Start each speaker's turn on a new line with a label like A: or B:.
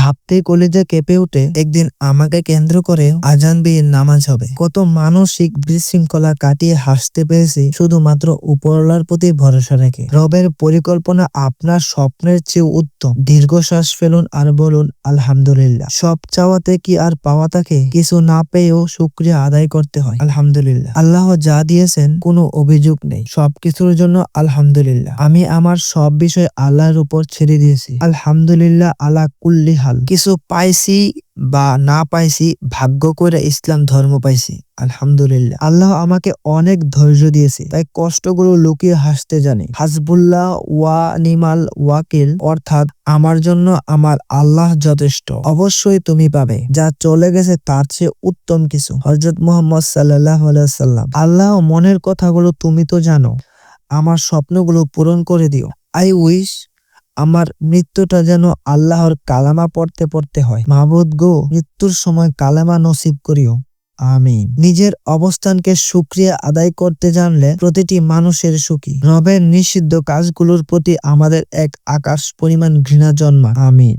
A: ভাবতেই কলিজা কেঁপে উঠে। একদিন আমাকে কেন্দ্র করে আজান বিয়ের নামাজ হবে। কত মানসিক বিশৃঙ্খলা কাটিয়ে হাসতে পেরেছি শুধুমাত্র উপরওয়ালার প্রতি ভরসা রেখে। রবের পরিকল্পনা আপনার স্বপ্নের চেয়ে উত্তম। দীর্ঘশ্বাস ফেলুন আর বলুন আলহামদুলিল্লাহ। সব চাওয়াতে কি আর পাওয়া থাকে? কিছু না পেয়েও শুকরিয়া আদায় করতে হয়। আলহামদুলিল্লাহ। আল্লাহ যা দিয়েছেন কোনো অভিযোগ নেই। সবকিছুর জন্য আলহামদুলিল্লাহ। আমি আমার সব বিষয় আল্লাহর উপর ছেড়ে দিয়েছি। আলহামদুলিল্লাহ আলা কুল্লি হাল। কিছু পাইছি বা না পাইছি, ভাগ্য করে ইসলাম ধর্ম পাইছি। আলহামদুলিল্লাহ। আল্লাহ আমাকে অনেক ধৈর্য দিয়েছে, তাই কষ্টগুলো লুকিয়ে হাসতে জানি। হাসবুল্লাহ ওয়া নিমাল ওয়াকিল, অর্থাৎ আমার জন্য আমার আল্লাহ যথেষ্ট। অবশ্যই তুমি পাবে। যা চলে গেছে তার চেয়ে উত্তম কিছু। হযরত মুহাম্মদ সাল্লাল্লাহু আলাইহি সাল্লাম। আল্লাহ মনের কথাগুলো তুমি তো জানো। আমার স্বপ্নগুলো পূরণ করে দিও। আই উইশ আমার মৃত্যুটা যেন আল্লাহর কালামা পড়তে পড়তে হয়। মাহবুদ গো, মৃত্যুর সময় কালামা নসিব করিও। আমিন। নিজের অবস্থানকে শুকরিয়া আদায় করতে জানলে প্রতিটি মানুষের সুখী। রবের নিষিদ্ধ কাজগুলোর প্রতি আমাদের এক আকাশ পরিমাণ ঘৃণা জন্মা। আমিন।